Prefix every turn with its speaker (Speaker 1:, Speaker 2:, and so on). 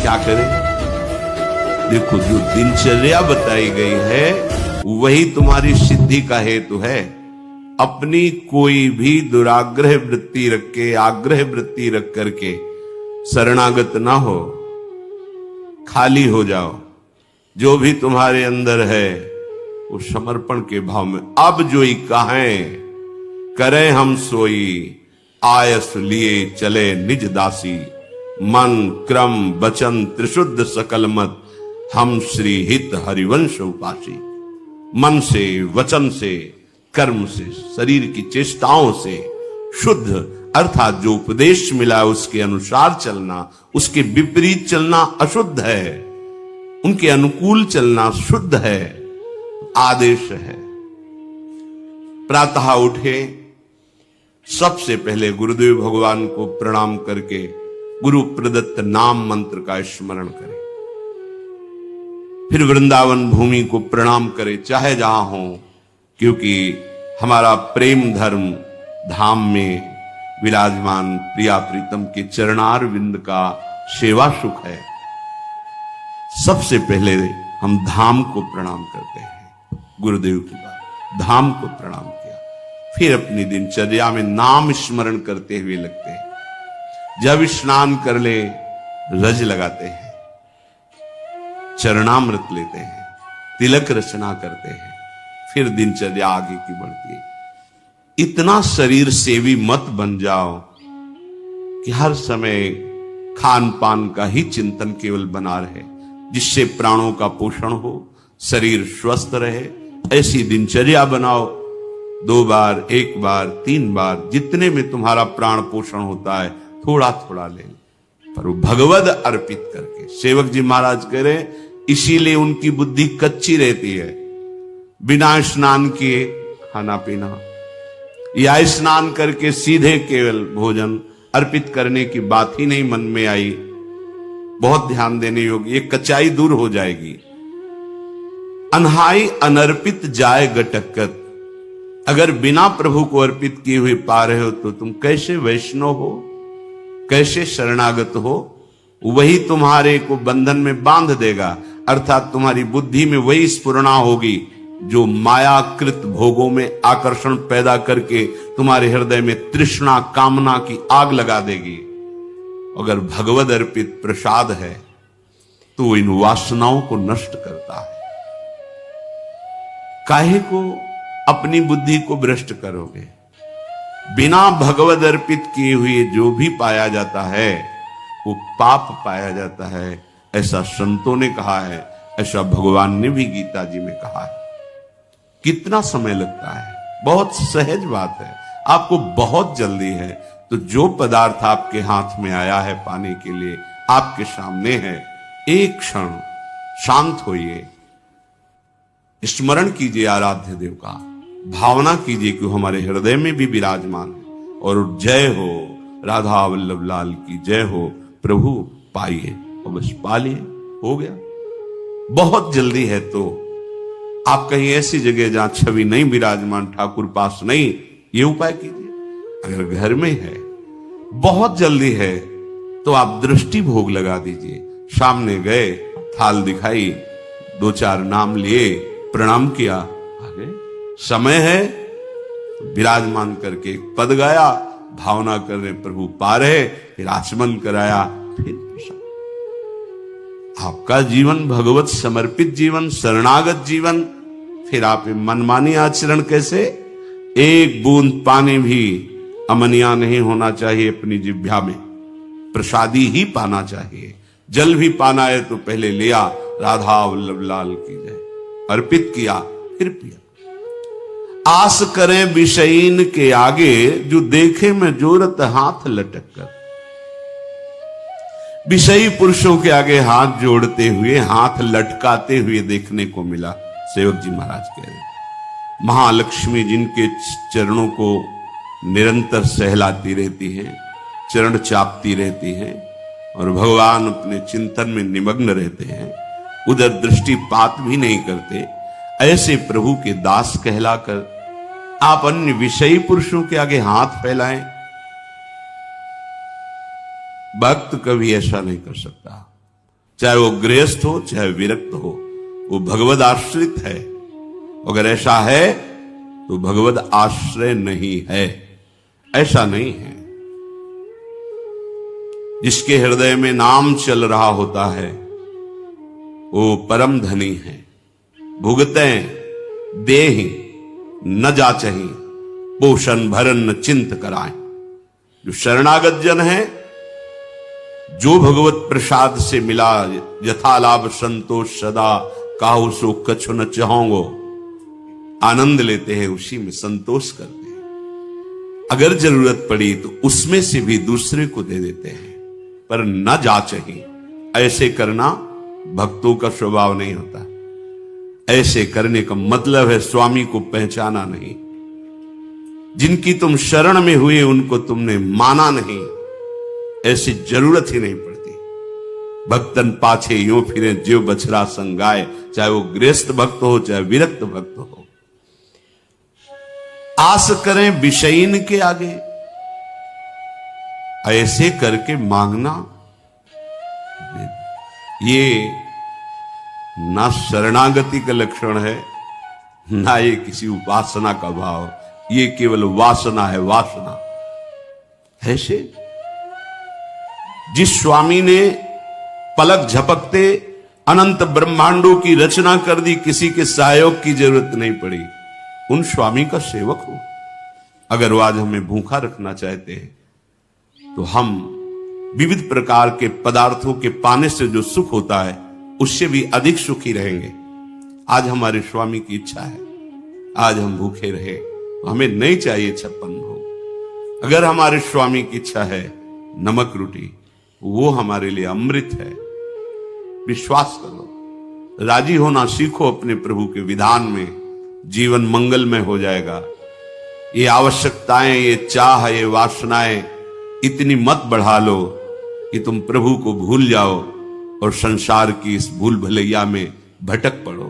Speaker 1: क्या करें? देखो, जो दिनचर्या बताई गई है वही तुम्हारी सिद्धि का हेतु है। अपनी कोई भी दुराग्रह वृत्ति रख के, आग्रह वृत्ति रख करके शरणागत ना हो, खाली हो जाओ। जो भी तुम्हारे अंदर है वो समर्पण के भाव में, अब जोई कहें करें हम सोई, आयस लिए चले निज दासी, मन क्रम वचन त्रिशुद्ध सकल मत, हम श्री हित हरिवंश उपासी। मन से, वचन से, कर्म से, शरीर की चेष्टाओं से शुद्ध, अर्थात जो उपदेश मिला उसके अनुसार चलना, उसके विपरीत चलना अशुद्ध है, उनके अनुकूल चलना शुद्ध है, आदेश है। प्रातः उठे, सबसे पहले गुरुदेव भगवान को प्रणाम करके गुरु प्रदत्त नाम मंत्र का स्मरण करें। फिर वृंदावन भूमि को प्रणाम करें, चाहे जहां हो, क्योंकि हमारा प्रेम धर्म धाम में विराजमान प्रिया प्रीतम के चरणार विंद का सेवा सुख है। सबसे पहले हम धाम को प्रणाम करते हैं। गुरुदेव की बात, धाम को प्रणाम किया, फिर अपनी दिनचर्या में नाम स्मरण करते हुए लगते हैं। जब स्नान कर ले रज लगाते हैं, चरणामृत लेते हैं, तिलक रचना करते हैं, फिर दिनचर्या आगे की बढ़ती है। इतना शरीर सेवी मत बन जाओ कि हर समय खान पान का ही चिंतन केवल बना रहे, जिससे प्राणों का पोषण हो, शरीर स्वस्थ रहे। ऐसी दिनचर्या बनाओ। 2 बार, 1 बार, 3 बार, जितने में तुम्हारा प्राण पोषण होता है थोड़ा थोड़ा ले, पर वो भगवद अर्पित करके। सेवक जी महाराज कह रहे, इसीलिए उनकी बुद्धि कच्ची रहती है। बिना स्नान किए खाना पीना, या स्नान करके सीधे केवल भोजन अर्पित करने की बात ही नहीं मन में आई। बहुत ध्यान देने योग्य, ये कच्चाई दूर हो जाएगी। अनहाई अनर्पित जाए गटकत, अगर बिना प्रभु को अर्पित किए हुए पा रहे हो तो तुम कैसे वैष्णव हो, कैसे शरणागत हो? वही तुम्हारे को बंधन में बांध देगा, अर्थात तुम्हारी बुद्धि में वही स्फुरणा होगी जो मायाकृत भोगों में आकर्षण पैदा करके तुम्हारे हृदय में तृष्णा कामना की आग लगा देगी। अगर भगवद अर्पित प्रसाद है तो इन वासनाओं को नष्ट करता है। काहे को अपनी बुद्धि को भ्रष्ट करोगे? बिना भगवद अर्पित किए हुए जो भी पाया जाता है वो पाप पाया जाता है, ऐसा संतों ने कहा है, ऐसा भगवान ने भी गीता जी में कहा है। कितना समय लगता है? बहुत सहज बात है। आपको बहुत जल्दी है तो जो पदार्थ आपके हाथ में आया है पाने के लिए, आपके सामने है, एक क्षण शांत होइए, स्मरण कीजिए आराध्य देव का, भावना कीजिए कि हमारे हृदय में भी विराजमान है, और जय हो राधा वल्लभ लाल की जय हो, प्रभु पाइए, और बस पा लिए, हो गया। बहुत जल्दी है तो आप कहीं ऐसी जगह जहां छवि नहीं विराजमान, ठाकुर पास नहीं, ये उपाय कीजिए। अगर घर में है, बहुत जल्दी है तो आप दृष्टि भोग लगा दीजिए। सामने गए, थाल दिखाई, 2-4 नाम लिए, प्रणाम किया, आगे समय है विराजमान करके एक पद गाया, भावना कर रहे प्रभु पा रहे, फिर आचमन कराया, फिर आपका जीवन भगवत समर्पित जीवन, शरणागत जीवन। फिर आप मनमानी आचरण कैसे? एक बूंद पानी भी अमनिया नहीं होना चाहिए अपनी जिह्वा में, प्रसादी ही पाना चाहिए। जल भी पाना है तो पहले लिया, राधा वल्लभ लाल की जय, अर्पित किया, फिर पिया। आस करें विषयीन के आगे, जो देखे में जोरत हाथ लटक कर। विषयी पुरुषों के आगे हाथ जोड़ते हुए, हाथ लटकाते हुए देखने को मिला। सेवक जी महाराज कह रहे, महालक्ष्मी जिनके चरणों को निरंतर सहलाती रहती हैं, चरण चापती रहती हैं, और भगवान अपने चिंतन में निमग्न रहते हैं, उधर दृष्टिपात भी नहीं करते, ऐसे प्रभु के दास कहलाकर आप अन्य विषयी पुरुषों के आगे हाथ फैलाएं? भक्त कभी ऐसा नहीं कर सकता। चाहे वो गृहस्थ हो चाहे विरक्त हो, वो भगवद आश्रित है। अगर ऐसा है तो भगवद आश्रय नहीं है, ऐसा नहीं है। जिसके हृदय में नाम चल रहा होता है वो परम धनी है। भुगतें देहि न जाचहि, पोषण भरन चिंत कराएं। जो शरणागत जन है, जो भगवत प्रसाद से मिला, यथा लाभ संतोष सदा, काहू सो कछु न चाहोगो, आनंद लेते हैं, उसी में संतोष करते हैं। अगर जरूरत पड़ी तो उसमें से भी दूसरे को दे देते हैं, पर न जाचहि। ऐसे करना भक्तों का स्वभाव नहीं होता। ऐसे करने का मतलब है स्वामी को पहचाना नहीं। जिनकी तुम शरण में हुए उनको तुमने माना नहीं, ऐसी जरूरत ही नहीं पड़ती। भक्तन पाछे यूं फिरे जीव बछड़ा संगाए, चाहे वो गृहस्थ भक्त हो चाहे विरक्त भक्त हो। आस करें विषयीन के आगे, ऐसे करके मांगना ये ना शरणागति का लक्षण है, ना ये किसी उपासना का भाव, ये केवल वासना है, वासना। ऐसे जिस स्वामी ने पलक झपकते अनंत ब्रह्मांडों की रचना कर दी, किसी के सहयोग की जरूरत नहीं पड़ी, उन स्वामी का सेवक हो। अगर वो आज हमें भूखा रखना चाहते हैं तो हम विविध प्रकार के पदार्थों के पाने से जो सुख होता है उससे भी अधिक सुखी रहेंगे। आज हमारे स्वामी की इच्छा है, आज हम भूखे रहे, हमें नहीं चाहिए 56 भोग। अगर हमारे स्वामी की इच्छा है नमक रोटी, वो हमारे लिए अमृत है। विश्वास करो, राजी होना सीखो अपने प्रभु के विधान में, जीवन मंगलमय हो जाएगा। ये आवश्यकताएं, ये चाह, ये वासनाएं इतनी मत बढ़ा लो कि तुम प्रभु को भूल जाओ और संसार की इस भूल भलैया में भटक पड़ो।